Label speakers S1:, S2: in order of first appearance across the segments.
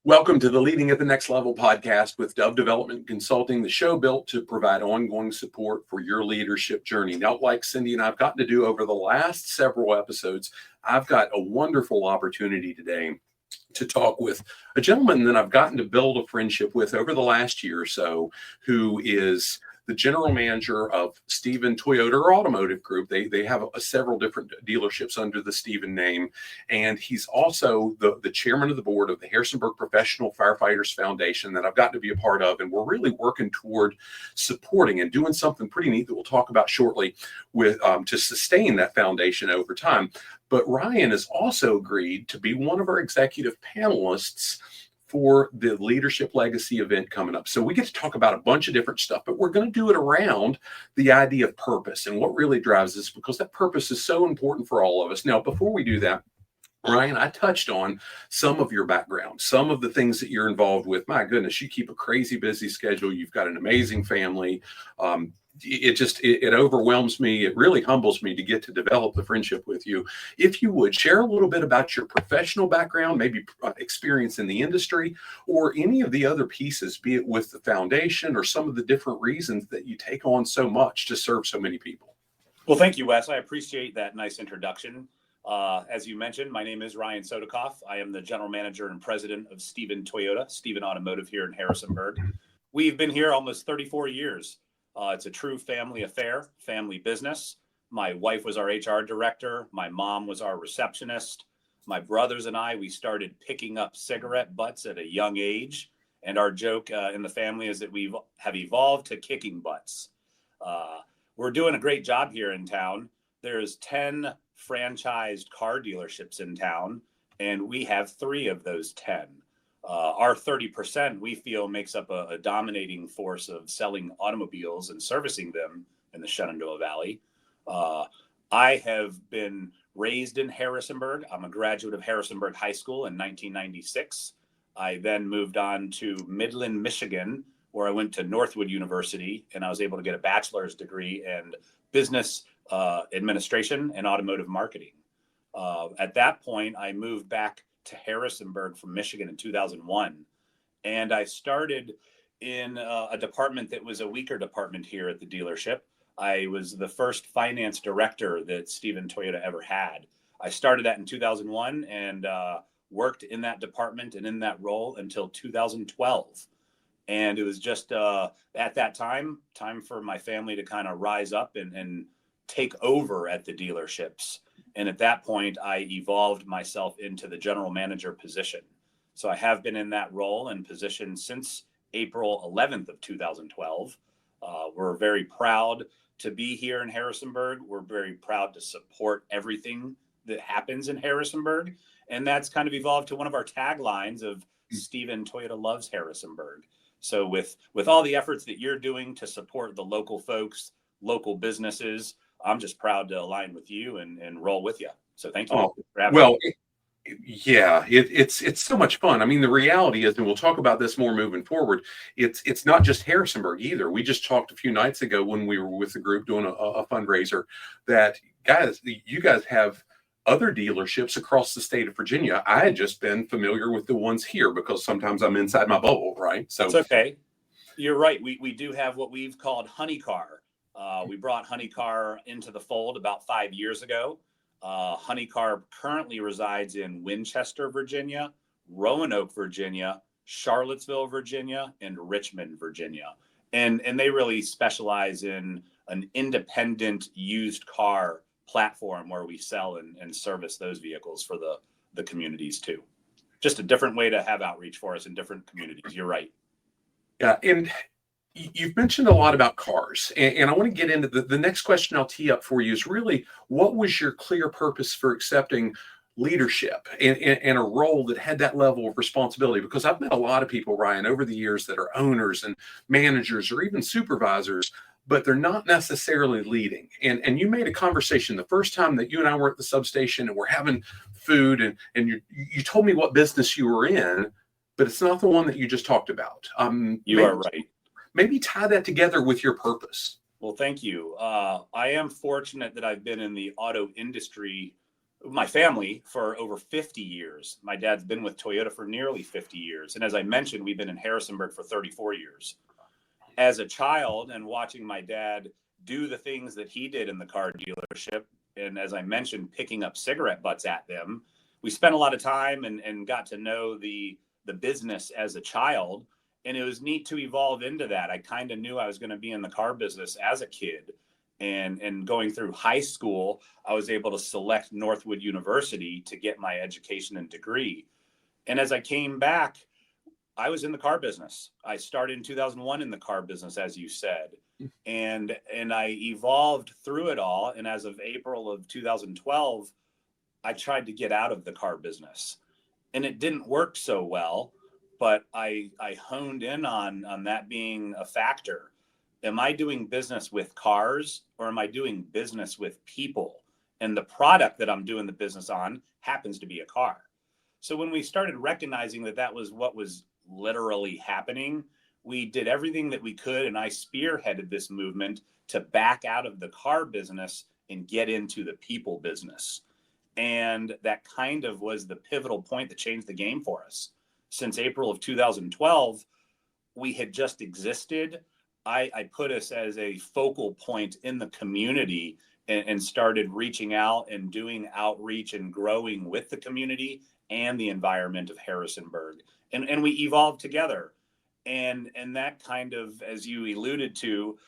S1: Welcome to the Leading at the Next Level podcast with Dove Development Consulting, the show built to provide ongoing support for your leadership journey. Now, like Cindy and I've gotten to do over the last several episodes, I've got a wonderful opportunity today to talk with a gentleman that I've gotten to build a friendship with over the last year or so, who is the general manager of Steven Automotive Group. They have several different dealerships under the Steven name. And he's also the chairman of the board of the Harrisonburg Professional Firefighters Foundation that I've gotten to be a part of. And we're really working toward supporting and doing something pretty neat that we'll talk about shortly with to sustain that foundation over time. But Ryan has also agreed to be one of our executive panelists for the Leadership Legacy event coming up. So we get to talk about a bunch of different stuff, but we're going to do it around the idea of purpose and what really drives us, because that purpose is so important for all of us. Now, before we do that, Ryan, I touched on some of your background, some of the things that you're involved with. My goodness, you keep a crazy busy schedule. You've got an amazing family. It overwhelms me. It really humbles me to get to develop the friendship with you. If you would share a little bit about your professional background, maybe experience in the industry, or any of the other pieces, be it with the foundation or some of the different reasons that you take on so much to serve so many people.
S2: Well, thank you, Wes. I appreciate that nice introduction. As you mentioned, my name is Ryan Sodikoff. I am the general manager and president of Steven Automotive here in Harrisonburg. We've been here almost 34 years. It's a true family affair, family business. My wife was our HR director. My mom was our receptionist. My brothers and I, we started picking up cigarette butts at a young age. And our joke in the family is that we have evolved to kicking butts. We're doing a great job here in town. There's 10 franchised car dealerships in town, and we have 3 of those 10. Our 30%, we feel, makes up a dominating force of selling automobiles and servicing them in the Shenandoah Valley. I have been raised in Harrisonburg. I'm a graduate of Harrisonburg High School in 1996. I then moved on to Midland, Michigan, where I went to Northwood University, and I was able to get a bachelor's degree in business administration and automotive marketing. At that point, I moved back to Harrisonburg from Michigan in 2001. And I started in a department that was a weaker department here at the dealership. I was the first finance director that Steven Toyota ever had. I started that in 2001 and worked in that department and in that role until 2012. And it was just at that time for my family to kind of rise up and take over at the dealerships. And at that point, I evolved myself into the general manager position. So I have been in that role and position since April 11th of 2012. We're very proud to be here in Harrisonburg. We're very proud to support everything that happens in Harrisonburg. And that's kind of evolved to one of our taglines of Steven Toyota Loves Harrisonburg. So with all the efforts that you're doing to support the local folks, local businesses, I'm just proud to align with you and roll with you. So thank you for having me.
S1: Yeah, it's so much fun. I mean, the reality is, and we'll talk about this more moving forward, it's not just Harrisonburg either. We just talked a few nights ago when we were with the group doing a fundraiser that, guys, you guys have other dealerships across the state of Virginia. I had just been familiar with the ones here because sometimes I'm inside my bubble, right? So
S2: it's okay. You're right. We do have what we've called Honey Car. We brought Honey Car into the fold about 5 years ago. Honey Car currently resides in Winchester, Virginia, Roanoke, Virginia, Charlottesville, Virginia, and Richmond, Virginia. And they really specialize in an independent used car platform where we sell and service those vehicles for the communities too. Just a different way to have outreach for us in different communities. You're right.
S1: Yeah, and you've mentioned a lot about cars, and I want to get into the next question I'll tee up for you is really, what was your clear purpose for accepting leadership and a role that had that level of responsibility? Because I've met a lot of people, Ryan, over the years that are owners and managers or even supervisors, but they're not necessarily leading. And you made a conversation the first time that you and I were at the substation and we're having food, and you told me what business you were in, but it's not the one that you just talked about.
S2: You are right.
S1: Maybe tie that together with your purpose.
S2: Well, thank you. I am fortunate that I've been in the auto industry my family for over 50 years. My dad's been with Toyota for nearly 50 years. And as I mentioned, we've been in Harrisonburg for 34 years. As a child and watching my dad do the things that he did in the car dealership, and as I mentioned, picking up cigarette butts at them, we spent a lot of time and got to know the business as a child. And it was neat to evolve into that. I kind of knew I was going to be in the car business as a kid. And going through high school, I was able to select Northwood University to get my education and degree. And as I came back, I was in the car business. I started in 2001 in the car business, as you said, and I evolved through it all. And as of April of 2012, I tried to get out of the car business, and it didn't work so well. But I honed in on that being a factor. Am I doing business with cars, or am I doing business with people? And the product that I'm doing the business on happens to be a car. So when we started recognizing that that was what was literally happening, we did everything that we could, and I spearheaded this movement to back out of the car business and get into the people business. And that kind of was the pivotal point that changed the game for us. Since April of 2012, we had just existed. I put us as a focal point in the community and started reaching out and doing outreach and growing with the community and the environment of Harrisonburg. And we evolved together. And that kind of, as you alluded to,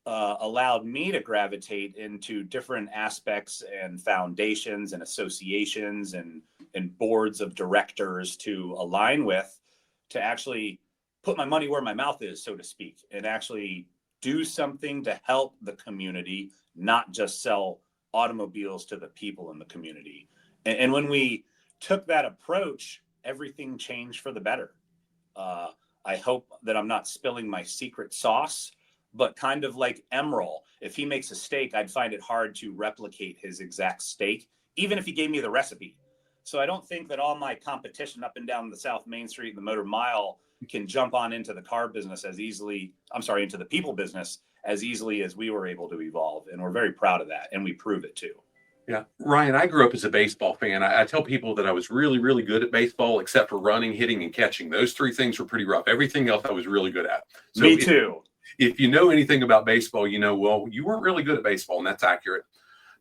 S2: allowed me to gravitate into different aspects and foundations and associations and boards of directors to align with, to actually put my money where my mouth is, so to speak, and actually do something to help the community, not just sell automobiles to the people in the community. And when we took that approach, everything changed for the better. I hope that I'm not spilling my secret sauce, but kind of like Emerald, if he makes a steak, I'd find it hard to replicate his exact steak, even if he gave me the recipe. So I don't think that all my competition up and down the South Main Street and the Motor Mile can jump on into the car business as easily, into the people business as easily as we were able to evolve. And we're very proud of that. And we prove it too.
S1: Yeah. Ryan, I grew up as a baseball fan. I tell people that I was really, really good at baseball, except for running, hitting, and catching. Those three things were pretty rough. Everything else I was really good at. So
S2: Me too.
S1: If you know anything about baseball, well, you weren't really good at baseball, and that's accurate.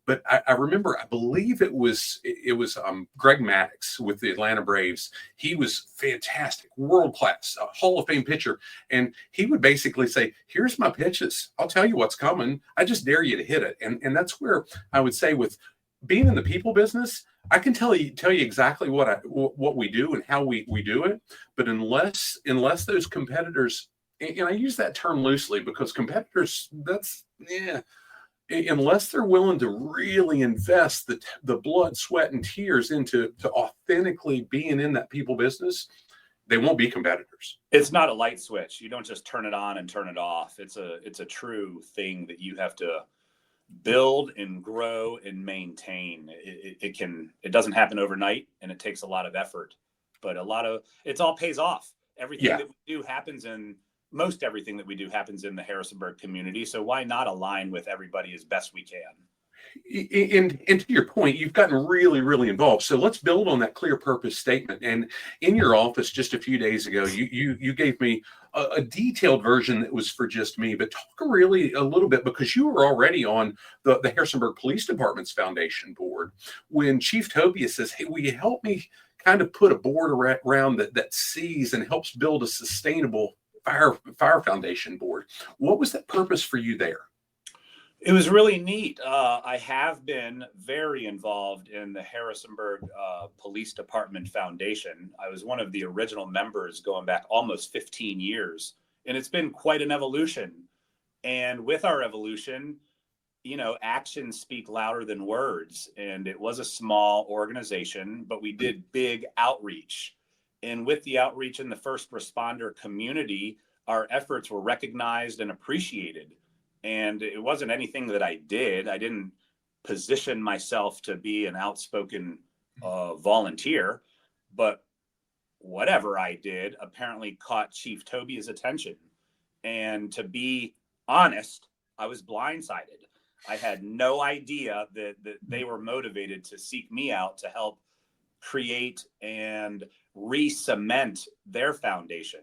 S1: But I remember, I believe it was Greg Maddux with the Atlanta Braves. He was fantastic, world class, Hall of Fame pitcher, and he would basically say, "Here's my pitches. I'll tell you what's coming. I just dare you to hit it." And that's where I would say, with being in the people business, I can tell you exactly what we do and how we do it. But unless those competitors, and I use that term loosely because competitors, unless they're willing to really invest the blood, sweat, and tears into authentically being in that people business, they won't be competitors.
S2: It's not a light switch. You don't just turn it on and turn it off. It's a true thing that you have to build and grow and maintain. It doesn't happen overnight, and it takes a lot of effort, but it all pays off. Everything that we do happens most everything that we do happens in the Harrisonburg community. So why not align with everybody as best we can?
S1: And to your point, you've gotten really, really involved. So let's build on that clear purpose statement. And in your office just a few days ago, you gave me a detailed version that was for just me, but talk really a little bit, because you were already on the Harrisonburg Police Department's foundation board when Chief Tobia says, "Hey, will you help me kind of put a board around that sees and helps build a sustainable fire foundation board?" What was that purpose for you there?
S2: It was really neat. I have been very involved in the Harrisonburg Police Department Foundation. I was one of the original members going back almost 15 years, and it's been quite an evolution. And with our evolution, actions speak louder than words. And it was a small organization, but we did big outreach. And with the outreach in the first responder community, our efforts were recognized and appreciated. And it wasn't anything that I did. I didn't position myself to be an outspoken volunteer, but whatever I did apparently caught Chief Tobia's attention. And to be honest, I was blindsided. I had no idea that they were motivated to seek me out to help create and re-cement their foundation.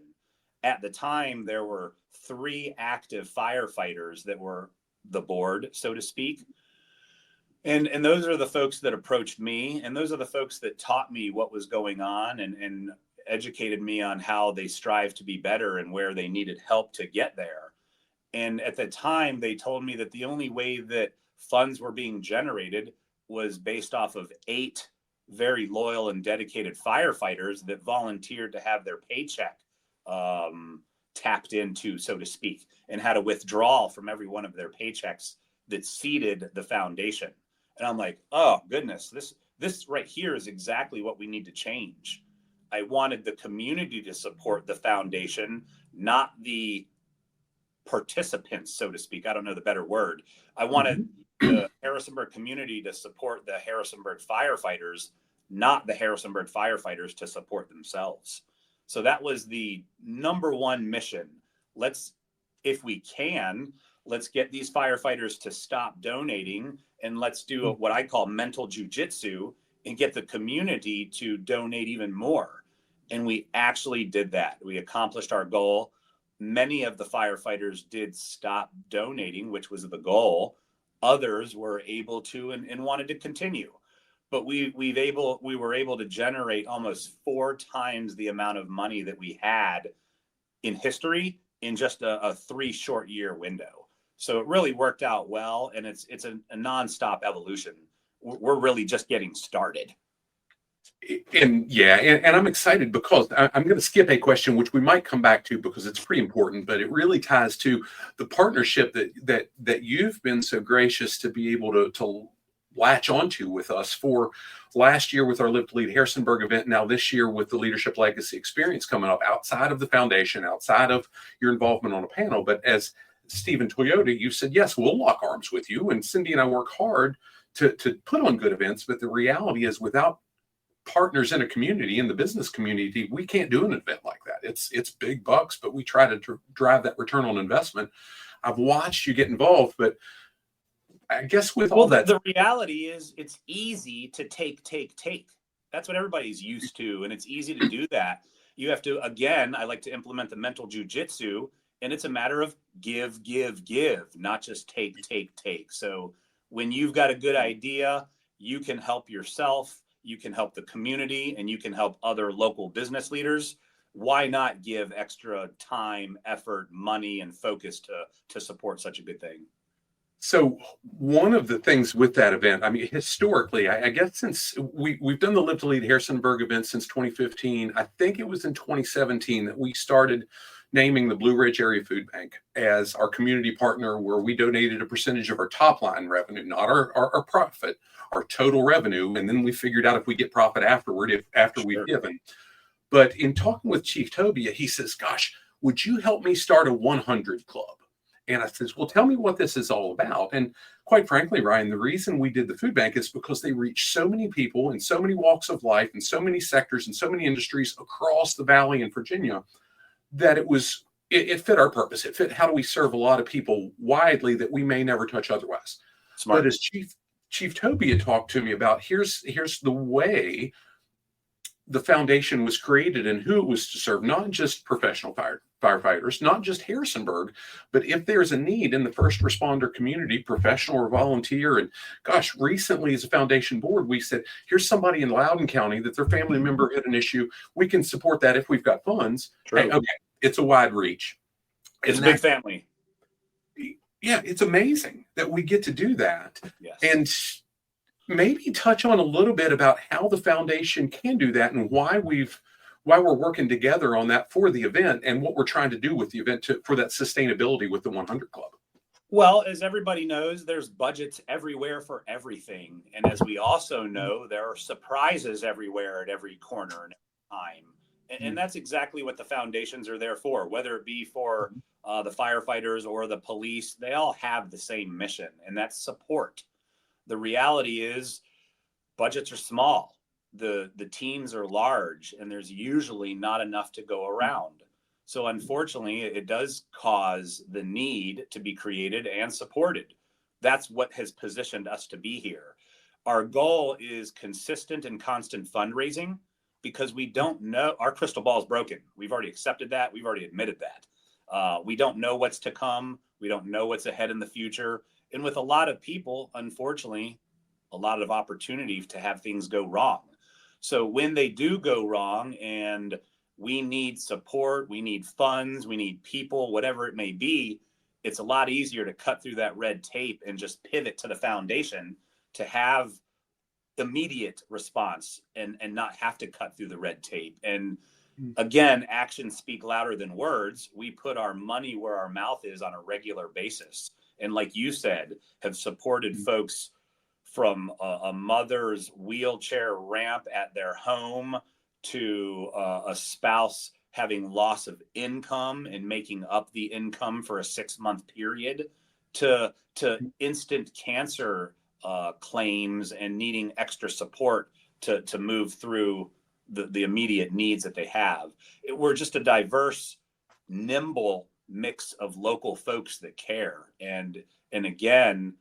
S2: At the time, there were 3 active firefighters that were the board, so to speak. And those are the folks that approached me, and those are the folks that taught me what was going on and educated me on how they strive to be better and where they needed help to get there. And at the time, they told me that the only way that funds were being generated was based off of 8 very loyal and dedicated firefighters that volunteered to have their paycheck tapped into, so to speak, and had a withdrawal from every one of their paychecks that seeded the foundation. And I'm like, oh goodness, this right here is exactly what we need to change. I wanted the community to support the foundation, not the participants, so to speak. I don't know the better word. I wanted the Harrisonburg community to support the Harrisonburg firefighters, not the Harrisonburg firefighters to support themselves. So that was the number one mission. If we can, let's get these firefighters to stop donating, and let's do what I call mental jujitsu and get the community to donate even more. And we actually did that. We accomplished our goal. Many of the firefighters did stop donating, which was the goal. Others were able to and wanted to continue. But we were able to generate almost 4 times the amount of money that we had in history in just a 3 short year window. So it really worked out well, and it's a nonstop evolution. We're really just getting started.
S1: And I'm excited because I'm going to skip a question which we might come back to because it's pretty important, but it really ties to the partnership that you've been so gracious to be able to latch onto with us for last year with our Live to Lead Harrisonburg event. Now this year with the Leadership Legacy experience coming up outside of the foundation, outside of your involvement on a panel. But as Steven Toyota, you said, yes, we'll lock arms with you. And Cindy and I work hard to put on good events. But the reality is without partners in a community, in the business community, we can't do an event like that. It's big bucks, but we try to drive that return on investment. I've watched you get involved, but I guess with all that,
S2: the reality is it's easy to take. That's what everybody's used to. And it's easy to do that. You have to, again, I like to implement the mental jujitsu, and it's a matter of give, not just take. So when you've got a good idea, you can help yourself, you can help the community, and you can help other local business leaders. Why not give extra time, effort, money, and focus to support such a good thing?
S1: So one of the things with that event, I mean, historically, I guess since we've done the Live to Lead Harrisonburg event since 2015, I think it was in 2017 that we started naming the Blue Ridge Area Food Bank as our community partner, where we donated a percentage of our top line revenue, not our profit, our total revenue. And then we figured out if we get profit afterward, after we've given. But in talking with Chief Tobia, he says, gosh, would you help me start a 100 club? And I says, well, tell me what this is all about. And quite frankly, Ryan, the reason we did the food bank is because they reach so many people in so many walks of life and so many sectors and so many industries across the Valley in Virginia that it fit our purpose. It fit how do we serve a lot of people widely that we may never touch otherwise.
S2: Smart.
S1: But as Chief Tobia talked to me about, here's the way the foundation was created and who it was to serve, not just professional firefighters, not just Harrisonburg, but if there's a need in the first responder community, professional or volunteer. And gosh, recently as a foundation board, we said, here's somebody in Loudoun County that their family member had an issue. We can support that if we've got funds. Hey, okay, it's a wide reach.
S2: It's a big family.
S1: Yeah, it's amazing that we get to do that.
S2: Yes.
S1: And maybe touch on a little bit about how the foundation can do that and why we're working together on that for the event and what we're trying to do with the event for that sustainability with the 100 Club.
S2: Well, as everybody knows, there's budgets everywhere for everything. And as we also know, there are surprises everywhere at every corner and every time. And that's exactly what the foundations are there for, whether it be for the firefighters or the police. They all have the same mission, and that's support. The reality is budgets are small. The teams are large, and there's usually not enough to go around. So unfortunately, it does cause the need to be created and supported. that's what has positioned us to be here. Our goal is consistent and constant fundraising, because we don't know, our crystal ball is broken. We've already accepted that. We've already admitted that. We don't know what's to come. We don't know what's ahead in the future. And with a lot of people, unfortunately, a lot of opportunity to have things go wrong. So when they do go wrong and we need support, we need funds, we need people, whatever it may be, it's a lot easier to cut through that red tape and just pivot to the foundation to have immediate response and not have to cut through the red tape. And again, actions speak louder than words. We put our money where our mouth is on a regular basis. And like you said, have supported folks from a mother's wheelchair ramp at their home to a spouse having loss of income and making up the income for a 6-month period to instant cancer claims and needing extra support to move through the immediate needs that they have. We're just a diverse, nimble mix of local folks that care. And again,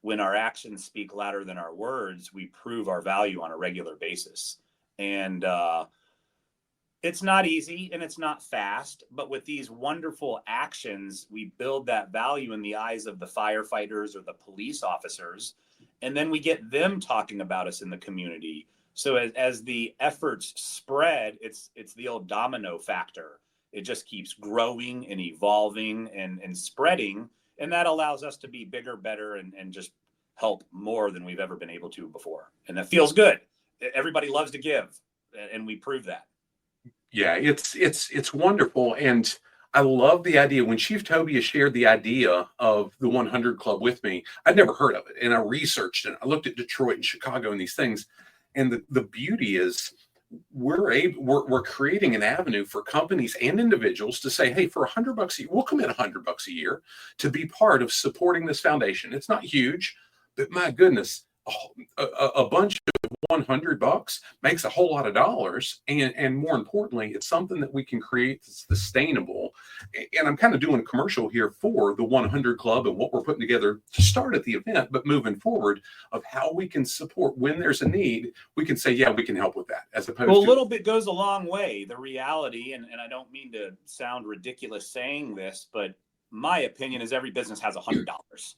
S2: when our actions speak louder than our words, we prove our value on a regular basis. And it's not easy and it's not fast, but with these wonderful actions, we build that value in the eyes of the firefighters or the police officers. And then we get them talking about us in the community. So as the efforts spread, it's the old domino factor. It just keeps growing and evolving and spreading. And that allows us to be bigger, better, and just help more than we've ever been able to before. And that feels good. Everybody loves to give, and we prove that.
S1: Yeah, it's wonderful. And I love the idea. When Chief Tobia shared the idea of the 100 Club with me, I'd never heard of it. And I researched it. I looked at Detroit and Chicago and these things. And the beauty is we're creating an avenue for companies and individuals to say, hey, for $100 a year, we'll commit $100 a year to be part of supporting this foundation. It's not huge, but my goodness, a bunch of $100 makes a whole lot of dollars. And more importantly, it's something that we can create that's sustainable. And I'm kind of doing a commercial here for the 100 Club and what we're putting together to start at the event, but moving forward of how we can support when there's a need. We can say, yeah, we can help with that, as opposed to
S2: a little bit goes a long way. The reality, and I don't mean to sound ridiculous saying this, but my opinion is every business has $100.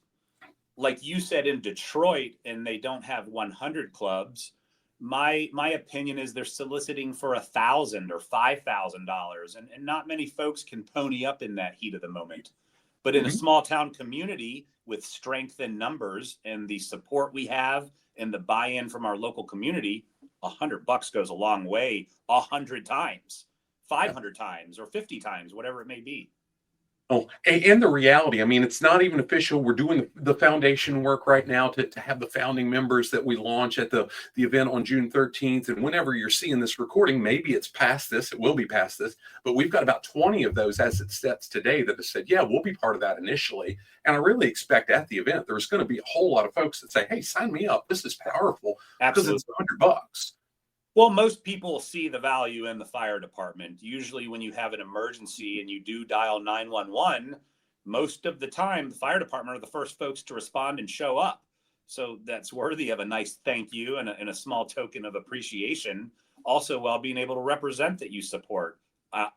S2: Like you said, in Detroit, and they don't have 100 clubs. My opinion is they're soliciting for $1,000 or $5,000, and not many folks can pony up in that heat of the moment. But in a small town community with strength in numbers and the support we have and the buy-in from our local community, $100 goes a long way. 100 times, 500 times, or 50 times, whatever it may be.
S1: Oh, and the reality, I mean, it's not even official. We're doing the foundation work right now to have the founding members that we launch at the event on June 13th. And whenever you're seeing this recording, maybe it's past this, it will be past this, but we've got about 20 of those as it sets today that have said, yeah, we'll be part of that initially. And I really expect at the event, there's going to be a whole lot of folks that say, hey, sign me up. This is powerful.
S2: Absolutely.
S1: Because it's $100.
S2: Well, most people see the value in the fire department. Usually when you have an emergency and you do dial 911, most of the time, the fire department are the first folks to respond and show up. So that's worthy of a nice thank you and a small token of appreciation. Also, while being able to represent that you support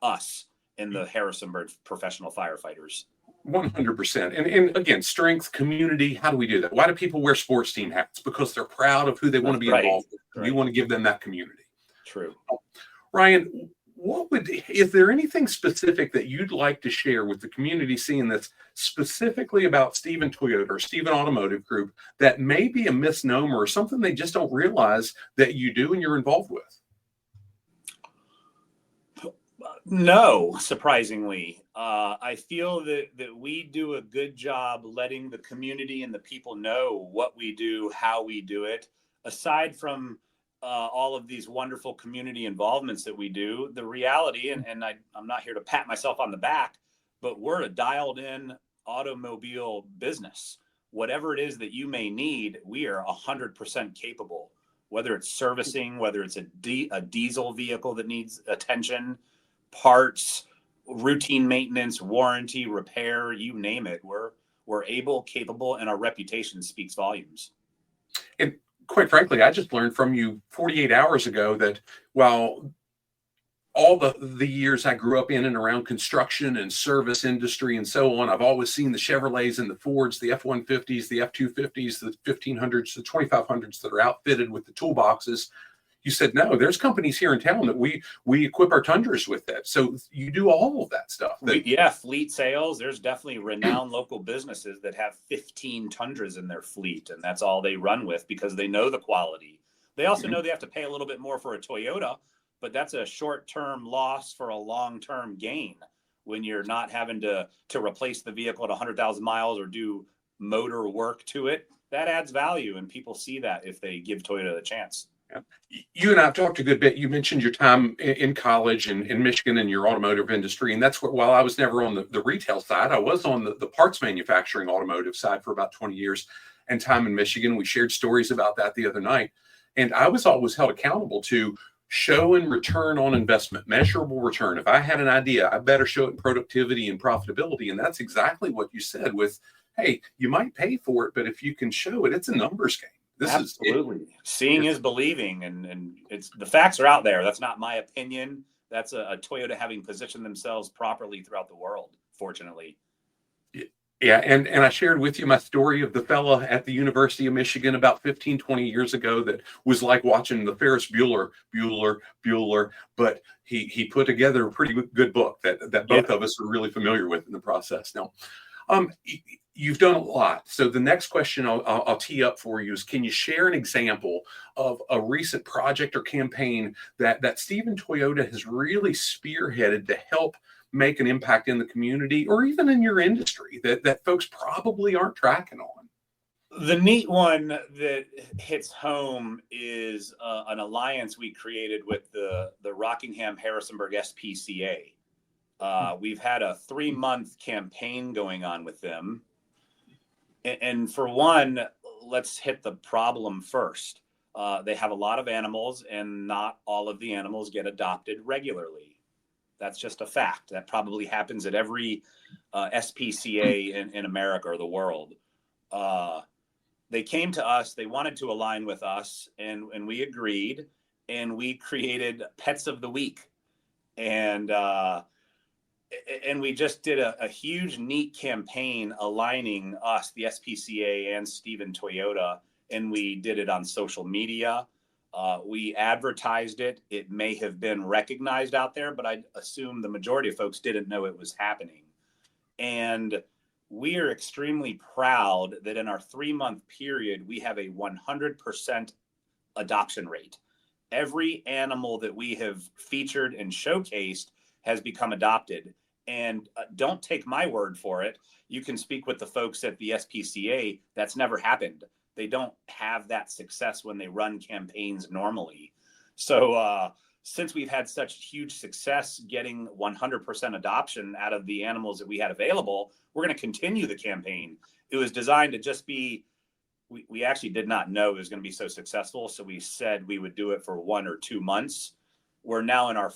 S2: us in the Harrisonburg professional firefighters.
S1: 100%. And again, strength, community. How do we do that? Why do people wear sports team hats? Because they're proud of who they want to be involved with. Right. We want to give them that community.
S2: True.
S1: Ryan, is there anything specific that you'd like to share with the community seeing this specifically about Steven Toyota or Steven Automotive Group that may be a misnomer or something they just don't realize that you do and you're involved with?
S2: No, surprisingly. I feel that we do a good job letting the community and the people know what we do, how we do it. Aside from all of these wonderful community involvements that we do, the reality, and I'm not here to pat myself on the back, but we're a dialed in automobile business. Whatever it is that you may need, we are 100% capable, whether it's servicing, whether it's a diesel vehicle that needs attention, parts, routine maintenance, warranty, repair, you name it. We're We're able, capable, and our reputation speaks volumes.
S1: And quite frankly, I just learned from you 48 hours ago that while all the years I grew up in and around construction and service industry and so on, I've always seen the Chevrolets and the Fords, the F-150s, the F-250s, the 1500s, the 2500s that are outfitted with the toolboxes. You said, no, there's companies here in town that we equip our Tundras with that. So you do all of that stuff.
S2: Fleet sales. There's definitely renowned local businesses that have 15 Tundras in their fleet, and that's all they run with because they know the quality. They also know they have to pay a little bit more for a Toyota, but that's a short-term loss for a long-term gain when you're not having to replace the vehicle at 100,000 miles or do motor work to it. That adds value, and people see that if they give Toyota the chance.
S1: Yeah. You and I have talked a good bit. You mentioned your time in college and in Michigan and your automotive industry. And that's what, while I was never on the retail side, I was on the parts manufacturing automotive side for about 20 years and time in Michigan. We shared stories about that the other night. And I was always held accountable to show and return on investment, measurable return. If I had an idea, I better show it in productivity and profitability. And that's exactly what you said with, hey, you might pay for it, but if you can show it, it's a numbers game.
S2: Absolutely. Seeing is believing, and it's the facts are out there. That's not my opinion. That's a Toyota having positioned themselves properly throughout the world, fortunately.
S1: Yeah, and I shared with you my story of the fella at the University of Michigan about 15, 20 years ago that was like watching the Ferris Bueller, but he put together a pretty good book that both of us are really familiar with in the process. Now, you've done a lot. So the next question I'll tee up for you is, can you share an example of a recent project or campaign that Steven Toyota has really spearheaded to help make an impact in the community or even in your industry that folks probably aren't tracking on?
S2: The neat one that hits home is an alliance we created with the Rockingham Harrisonburg SPCA. We've had a 3-month campaign going on with them. And for one, let's hit the problem first. They have a lot of animals, and not all of the animals get adopted regularly. That's just a fact. That probably happens at every SPCA in America or the world. They came to us. They wanted to align with us, and we agreed. And we created Pets of the Week. And we just did a huge, neat campaign aligning us, the SPCA, and Steven Toyota, and we did it on social media. We advertised it. It may have been recognized out there, but I assume the majority of folks didn't know it was happening. And we are extremely proud that in our 3-month period, we have a 100% adoption rate. Every animal that we have featured and showcased has become adopted. And don't take my word for it. You can speak with the folks at the SPCA. That's never happened. They don't have that success when they run campaigns normally. So since we've had such huge success getting 100% adoption out of the animals that we had available, we're going to continue the campaign. It was designed to just be, we actually did not know it was going to be so successful. So we said we would do it for 1 or 2 months. We're now in our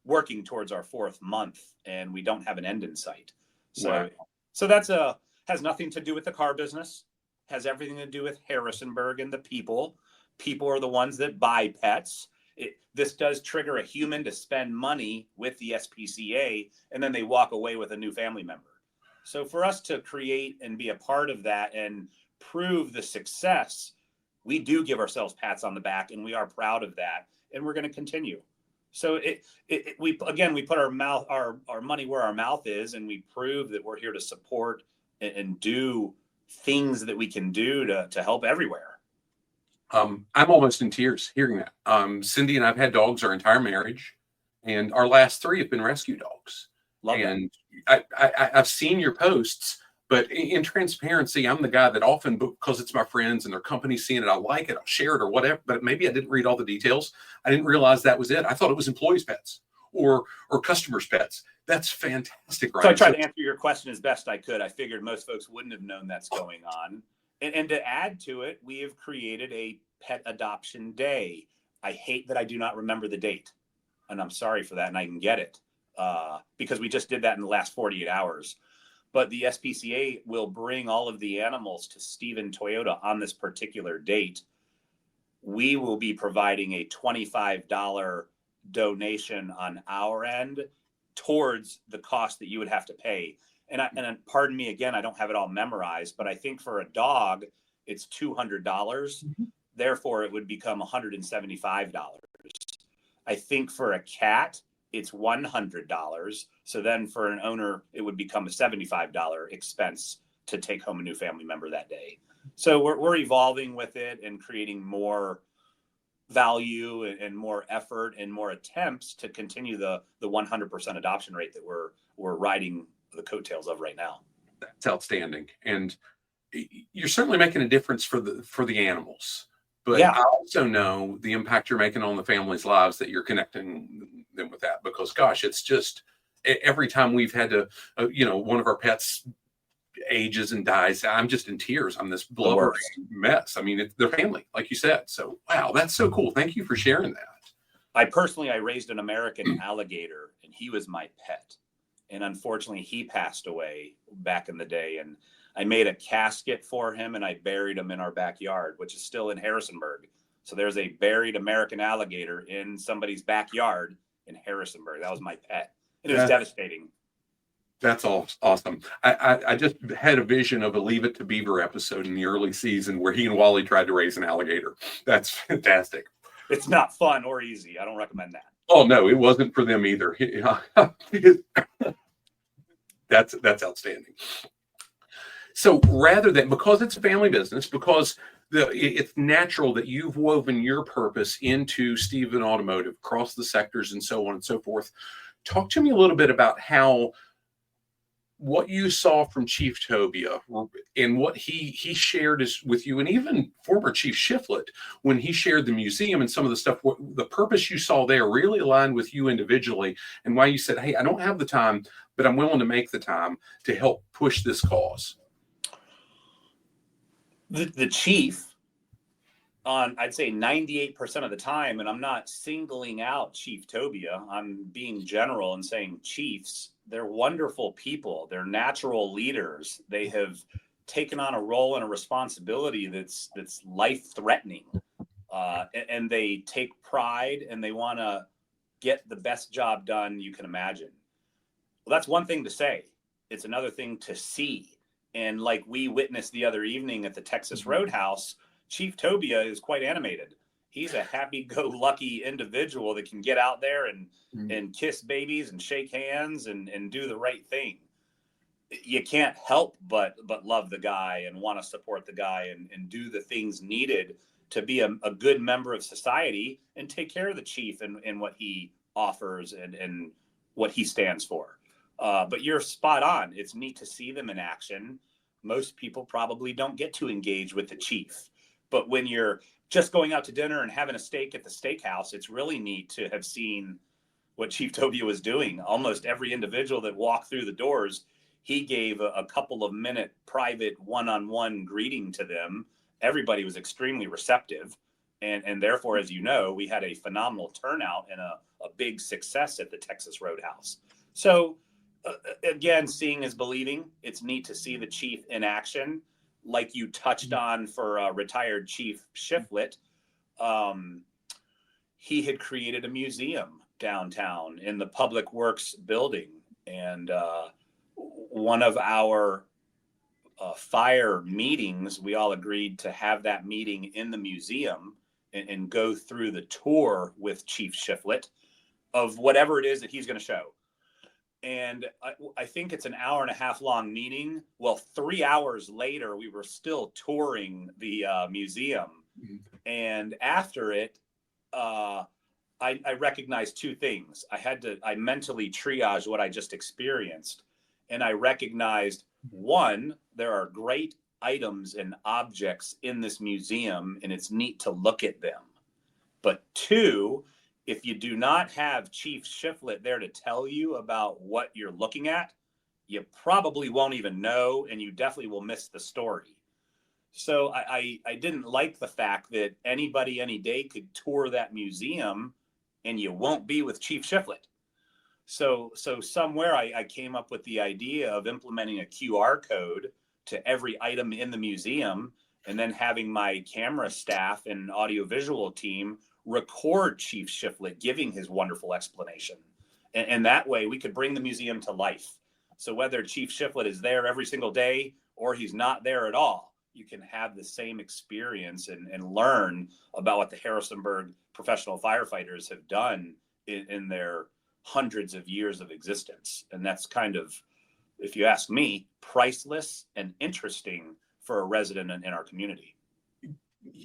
S2: working towards our 4th month, and we don't have an end in sight. So,
S1: wow.
S2: So that's has nothing to do with the car business, has everything to do with Harrisonburg and the people. People are the ones that buy pets. This does trigger a human to spend money with the SPCA, and then they walk away with a new family member. So for us to create and be a part of that and prove the success, we do give ourselves pats on the back, and we are proud of that, and we're going to continue. So we put our money where our mouth is, and we prove that we're here to support and do things that we can do to help everywhere.
S1: I'm almost in tears hearing that. Cindy and I've had dogs our entire marriage, and our last 3 have been rescue dogs.
S2: Love
S1: and I've seen your posts, but in transparency, I'm the guy that often, because it's my friends and their company seeing it, I like it, I'll share it or whatever, but maybe I didn't read all the details. I didn't realize that was it. I thought it was employees' pets or customers' pets. That's fantastic, right?
S2: So I tried to answer your question as best I could. I figured most folks wouldn't have known that's going on. And to add to it, we have created a pet adoption day. I hate that I do not remember the date, and I'm sorry for that, and I can get it because we just did that in the last 48 hours. but the SPCA will bring all of the animals to Steven Toyota on this particular date. We will be providing a $25 donation on our end towards the cost that you would have to pay. And pardon me again, I don't have it all memorized, but I think for a dog, it's $200. Mm-hmm. Therefore, it would become $175. I think for a cat, it's $100. So then for an owner, it would become a $75 expense to take home a new family member that day. So we're evolving with it and creating more value and more effort and more attempts to continue the 100% adoption rate that we're riding the coattails of right now.
S1: That's outstanding. And you're certainly making a difference for the animals. But yeah. I also know the impact you're making on the families' lives, that you're connecting them with that, because gosh, it's just every time we've had to, one of our pets ages and dies, I'm just in tears. I'm this blubbering mess. I mean, it's their family, like you said. So, wow, that's so cool. Thank you for sharing that.
S2: I raised an American alligator, and he was my pet. And unfortunately, he passed away back in the day. And I made a casket for him, and I buried him in our backyard, which is still in Harrisonburg. So there's a buried American alligator in somebody's backyard in Harrisonburg. That was my pet. And it was devastating.
S1: That's awesome. I just had a vision of a Leave It to Beaver episode in the early season where he and Wally tried to raise an alligator. That's fantastic.
S2: It's not fun or easy. I don't recommend that.
S1: Oh, no, it wasn't for them either. That's outstanding. So rather than, because it's a family business, because it's natural that you've woven your purpose into Steven Automotive across the sectors and so on and so forth. Talk to me a little bit about what you saw from Chief Tobia and what he shared with you, and even former Chief Shiflett, when he shared the museum and some of the stuff, the purpose you saw there really aligned with you individually, and why you said, hey, I don't have the time, but I'm willing to make the time to help push this cause.
S2: The chief, on I'd say 98% of the time, and I'm not singling out Chief Tobia, I'm being general and saying chiefs, they're wonderful people. They're natural leaders. They have taken on a role and a responsibility that's life-threatening, and they take pride, and they want to get the best job done you can imagine. Well, that's one thing to say. It's another thing to see. And like we witnessed the other evening at the Texas Roadhouse, Chief Tobia is quite animated. He's a happy-go-lucky individual that can get out there and kiss babies and shake hands and do the right thing. You can't help but love the guy and want to support the guy and do the things needed to be a good member of society and take care of the chief and what he offers and what he stands for. But you're spot on. It's neat to see them in action. Most people probably don't get to engage with the chief. But when you're just going out to dinner and having a steak at the steakhouse, it's really neat to have seen what Chief Tobia was doing. Almost every individual that walked through the doors, he gave a couple of minute private one-on-one greeting to them. Everybody was extremely receptive. And therefore, as you know, we had a phenomenal turnout and a big success at the Texas Roadhouse. So again, seeing is believing. It's neat to see the chief in action. Like you touched on for retired Chief Shiflett, he had created a museum downtown in the Public Works building. And one of our fire meetings, we all agreed to have that meeting in the museum and go through the tour with Chief Shiflett of whatever it is that he's going to show. And I think it's an hour and a half long meeting. Well, 3 hours later, we were still touring the museum. Mm-hmm. And after it, I recognized two things. I mentally triage what I just experienced. And I recognized, one, there are great items and objects in this museum, and it's neat to look at them. But two, if you do not have Chief Shiflett there to tell you about what you're looking at, you probably won't even know, and you definitely will miss the story. So I didn't like the fact that anybody any day could tour that museum and you won't be with Chief Shiflett. So somewhere I came up with the idea of implementing a QR code to every item in the museum, and then having my camera staff and audiovisual team record Chief Shiflett giving his wonderful explanation. And that way we could bring the museum to life. So whether Chief Shiflett is there every single day or he's not there at all, you can have the same experience and learn about what the Harrisonburg professional firefighters have done in their hundreds of years of existence. And that's kind of, if you ask me, priceless and interesting for a resident in our community.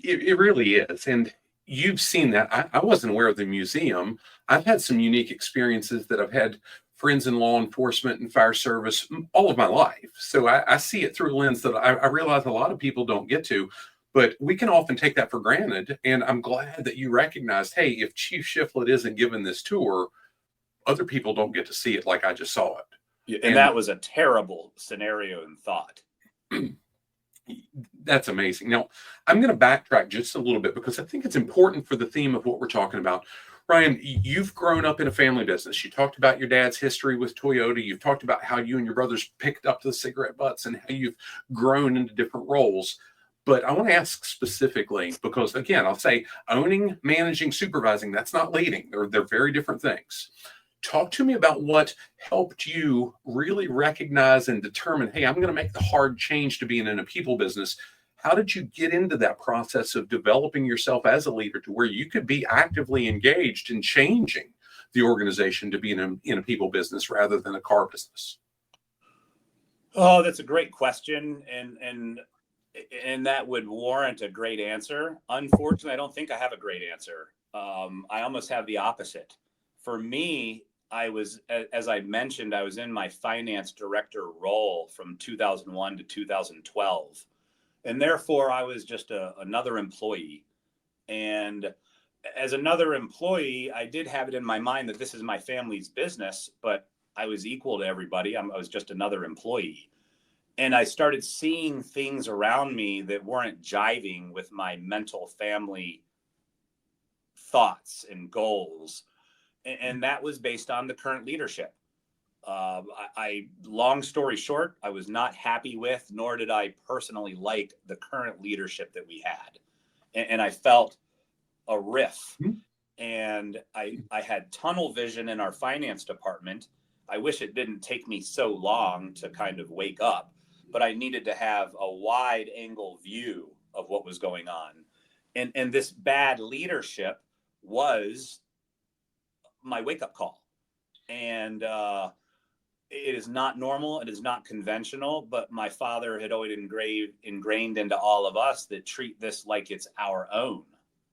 S1: It really is. And you've seen that. I wasn't aware of the museum. I've had some unique experiences that I've had friends in law enforcement and fire service all of my life. So I see it through a lens that I realize a lot of people don't get to, but we can often take that for granted. And I'm glad that you recognized, hey, if Chief Shiflett isn't given this tour, other people don't get to see it like I just saw it.
S2: And that was a terrible scenario and thought.
S1: That's amazing. Now, I'm going to backtrack just a little bit because I think it's important for the theme of what we're talking about. Ryan, you've grown up in a family business. You talked about your dad's history with Toyota. You've talked about how you and your brothers picked up the cigarette butts and how you've grown into different roles. But I want to ask specifically because, again, I'll say owning, managing, supervising, that's not leading. They're very different things. Talk to me about what helped you really recognize and determine, hey, I'm going to make the hard change to being in a people business. How did you get into that process of developing yourself as a leader to where you could be actively engaged in changing the organization to be in a people business rather than a car business?
S2: Oh, that's a great question. And that would warrant a great answer. Unfortunately, I don't think I have a great answer. I almost have the opposite. For me, as I mentioned, I was in my finance director role from 2001 to 2012. And therefore, I was just another employee. And as another employee, I did have it in my mind that this is my family's business, but I was equal to everybody. I was just another employee. And I started seeing things around me that weren't jiving with my mental family thoughts and goals. And that was based on the current leadership. Long story short, I was not happy with, nor did I personally like the current leadership that we had. And I felt a rift. And I had tunnel vision in our finance department. I wish it didn't take me so long to kind of wake up, but I needed to have a wide angle view of what was going on. And this bad leadership was my wake-up call. And it is not normal. It is not conventional, but my father had always ingrained into all of us that treat this like it's our own.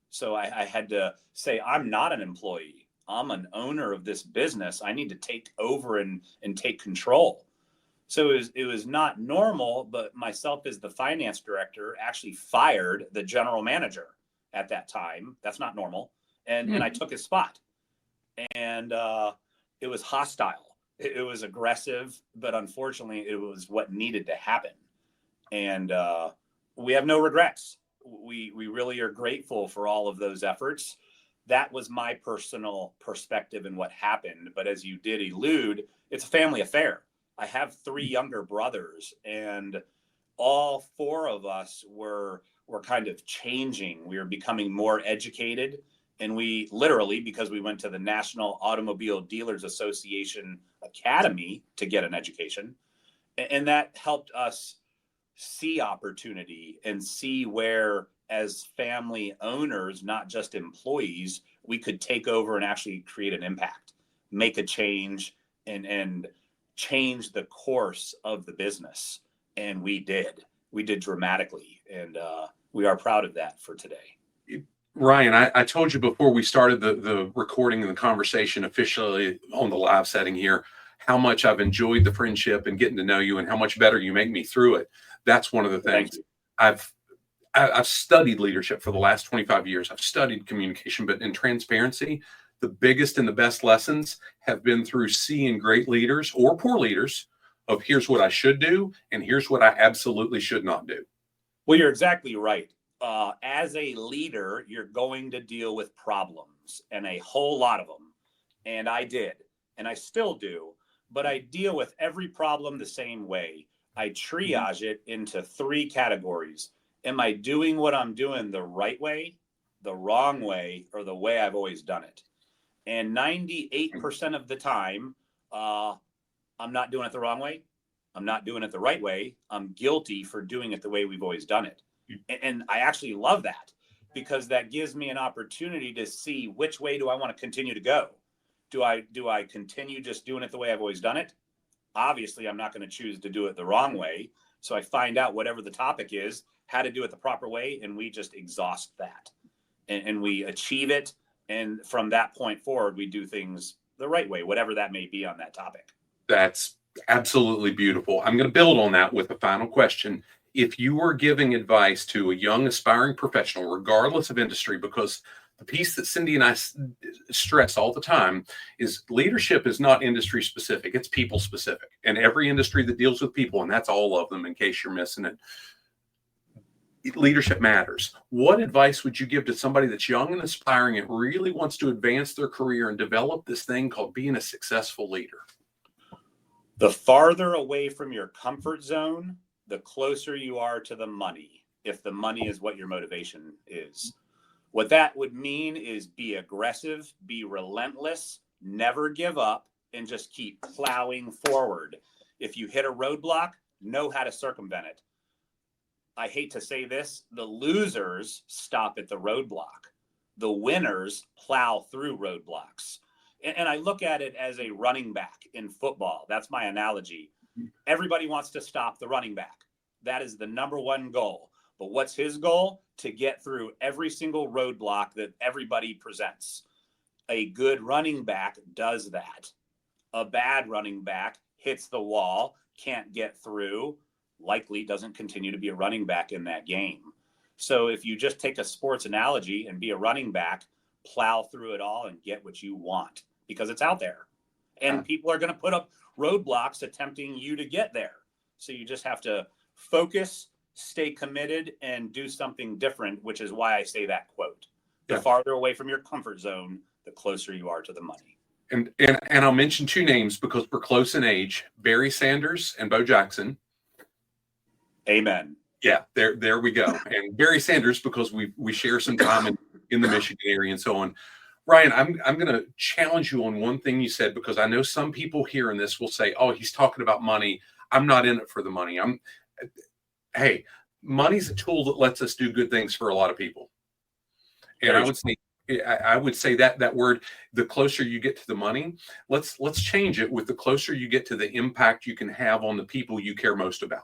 S2: So I had to say, I'm not an employee. I'm an owner of this business. I need to take over and take control. So it was not normal, but myself as the finance director actually fired the general manager at that time. That's not normal. And I took his spot. And it was hostile. It was aggressive, but unfortunately, it was what needed to happen. And we have no regrets. We really are grateful for all of those efforts. That was my personal perspective in what happened. But as you did allude, it's a family affair. I have 3 younger brothers, and all 4 of us were kind of changing. We were becoming more educated. And we literally, because we went to the National Automobile Dealers Association Academy to get an education, and that helped us see opportunity and see where, as family owners, not just employees, we could take over and actually create an impact, make a change, and change the course of the business. And we did dramatically. And we are proud of that for today.
S1: Ryan, I told you before we started the recording and the conversation officially on the live setting here, how much I've enjoyed the friendship and getting to know you and how much better you make me through it. That's one of the things. I've studied leadership for the last 25 years. I've studied communication, but in transparency, the biggest and the best lessons have been through seeing great leaders or poor leaders of here's what I should do and here's what I absolutely should not do.
S2: Well, you're exactly right. As a leader, you're going to deal with problems, and a whole lot of them. And I did. and I still do, but I deal with every problem the same way. I triage it into 3 categories. Am I doing what I'm doing the right way, the wrong way, or the way I've always done it? And 98% of the time, I'm not doing it the wrong way. I'm not doing it the right way. I'm guilty for doing it the way we've always done it. And I actually love that, because that gives me an opportunity to see which way do I want to continue to go. Do I continue just doing it the way I've always done it? Obviously, I'm not going to choose to do it the wrong way. So I find out whatever the topic is, how to do it the proper way, and we just exhaust that. And we achieve it. And from that point forward, we do things the right way, whatever that may be on that topic.
S1: That's absolutely beautiful. I'm going to build on that with a final question. If you were giving advice to a young aspiring professional, regardless of industry, because the piece that Cindy and I stress all the time is leadership is not industry specific, it's people specific. And every industry that deals with people, and that's all of them in case you're missing it, leadership matters. What advice would you give to somebody that's young and aspiring and really wants to advance their career and develop this thing called being a successful leader?
S2: The farther away from your comfort zone, the closer you are to the money, if the money is what your motivation is. What that would mean is be aggressive, be relentless, never give up, and just keep plowing forward. If you hit a roadblock, know how to circumvent it. I hate to say this, the losers stop at the roadblock. The winners plow through roadblocks. And I look at it as a running back in football. That's my analogy. Everybody wants to stop the running back. That is the number one goal. But what's his goal? To get through every single roadblock that everybody presents. A good running back does that. A bad running back hits the wall, can't get through, likely doesn't continue to be a running back in that game. So if you just take a sports analogy and be a running back, plow through it all and get what you want, because it's out there. And people are going to put up roadblocks attempting you to get there. So you just have to focus, stay committed, and do something different, which is why I say that quote. The farther away from your comfort zone, the closer you are to the money.
S1: And I'll mention 2 names because we're close in age, Barry Sanders and Bo Jackson.
S2: Amen.
S1: Yeah, there we go. And Barry Sanders, because we share some time in the Michigan area and so on. Ryan, I'm going to challenge you on one thing you said, because I know some people hearing this will say, "Oh, he's talking about money. I'm not in it for the money." Hey, money's a tool that lets us do good things for a lot of people. And I would say that word, the closer you get to the money, let's change it with the closer you get to the impact you can have on the people you care most about.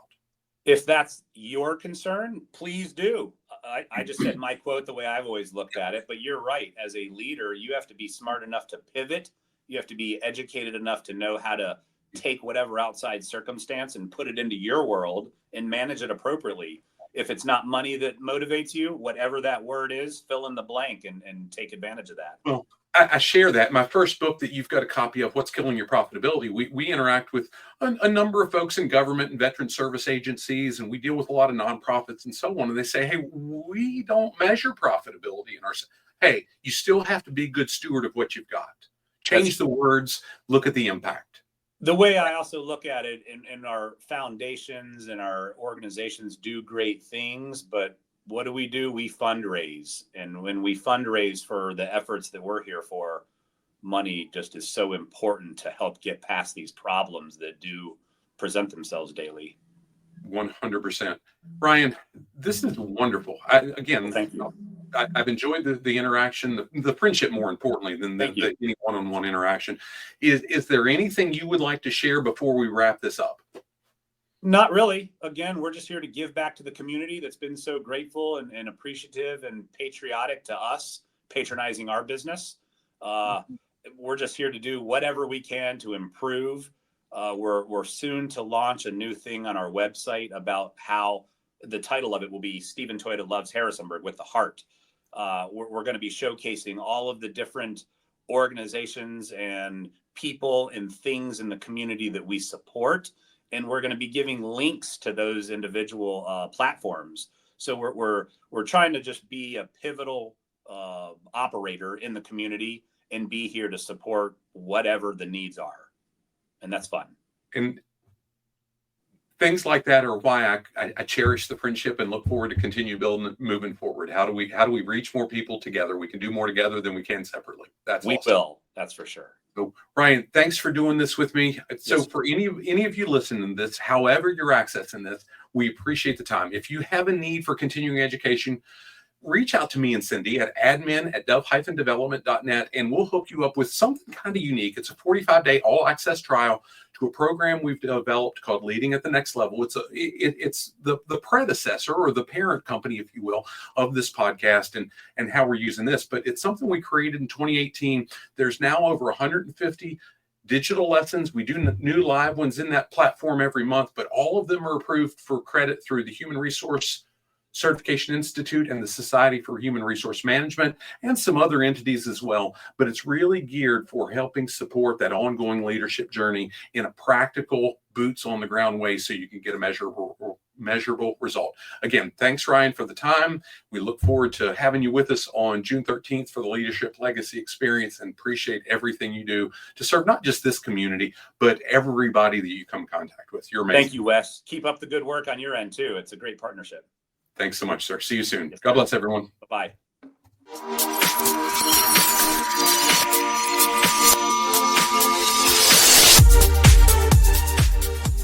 S2: If that's your concern, please do. I just said my quote the way I've always looked at it, but you're right. As a leader, you have to be smart enough to pivot. You have to be educated enough to know how to take whatever outside circumstance and put it into your world and manage it appropriately. If it's not money that motivates you, whatever that word is, fill in the blank and take advantage of that.
S1: Well, I share that. My first book that you've got a copy of, What's Killing Your Profitability, we interact with a number of folks in government and veteran service agencies, and we deal with a lot of nonprofits and so on. And they say, "Hey, we don't measure profitability in our." Hey, you still have to be a good steward of what you've got. Change the words, look at the impact.
S2: The way I also look at it, in our foundations and our organizations do great things, but what do? We fundraise. And when we fundraise for the efforts that we're here for, money just is so important to help get past these problems that do present themselves daily.
S1: 100%. Ryan, this is wonderful.
S2: Thank you.
S1: I've enjoyed the interaction, the friendship more importantly than any one-on-one interaction. Is there anything you would like to share before we wrap this up?
S2: Not really. Again, we're just here to give back to the community that's been so grateful and appreciative and patriotic to us, patronizing our business. We're just here to do whatever we can to improve. We're soon to launch a new thing on our website about how the title of it will be Steven Toyota Loves Harrisonburg with the Heart. We're going to be showcasing all of the different organizations and people and things in the community that we support. And we're going to be giving links to those individual platforms. So we're trying to just be a pivotal operator in the community and be here to support whatever the needs are. And that's fun.
S1: And things like that are why I cherish the friendship and look forward to continue building, moving forward. How do we reach more people together? We can do more together than we can separately.
S2: We will. That's for sure.
S1: So, Ryan, thanks for doing this with me. So
S2: Yes.
S1: for any of you listening to this, however you're accessing this, we appreciate the time. If you have a need for continuing education, reach out to me and Cindy at admin@dove-development.net, and we'll hook you up with something kind of unique. It's a 45-day all-access trial to a program we've developed called Leading at the Next Level. It's the predecessor or the parent company, if you will, of this podcast and how we're using this. But it's something we created in 2018. There's now over 150 digital lessons. We do new live ones in that platform every month, but all of them are approved for credit through the Human Resource Certification Institute and the Society for Human Resource Management and some other entities as well. But it's really geared for helping support that ongoing leadership journey in a practical, boots on the ground way so you can get a measurable result. Again, thanks, Ryan, for the time. We look forward to having you with us on June 13th for the Leadership Legacy Experience, and appreciate everything you do to serve not just this community, but everybody that you come in contact with. You're amazing.
S2: Thank you, Wes. Keep up the good work on your end, too. It's a great partnership.
S1: Thanks so much, sir. See you soon.
S2: Yes,
S1: God
S2: sir.
S1: bless everyone.
S2: Bye-bye.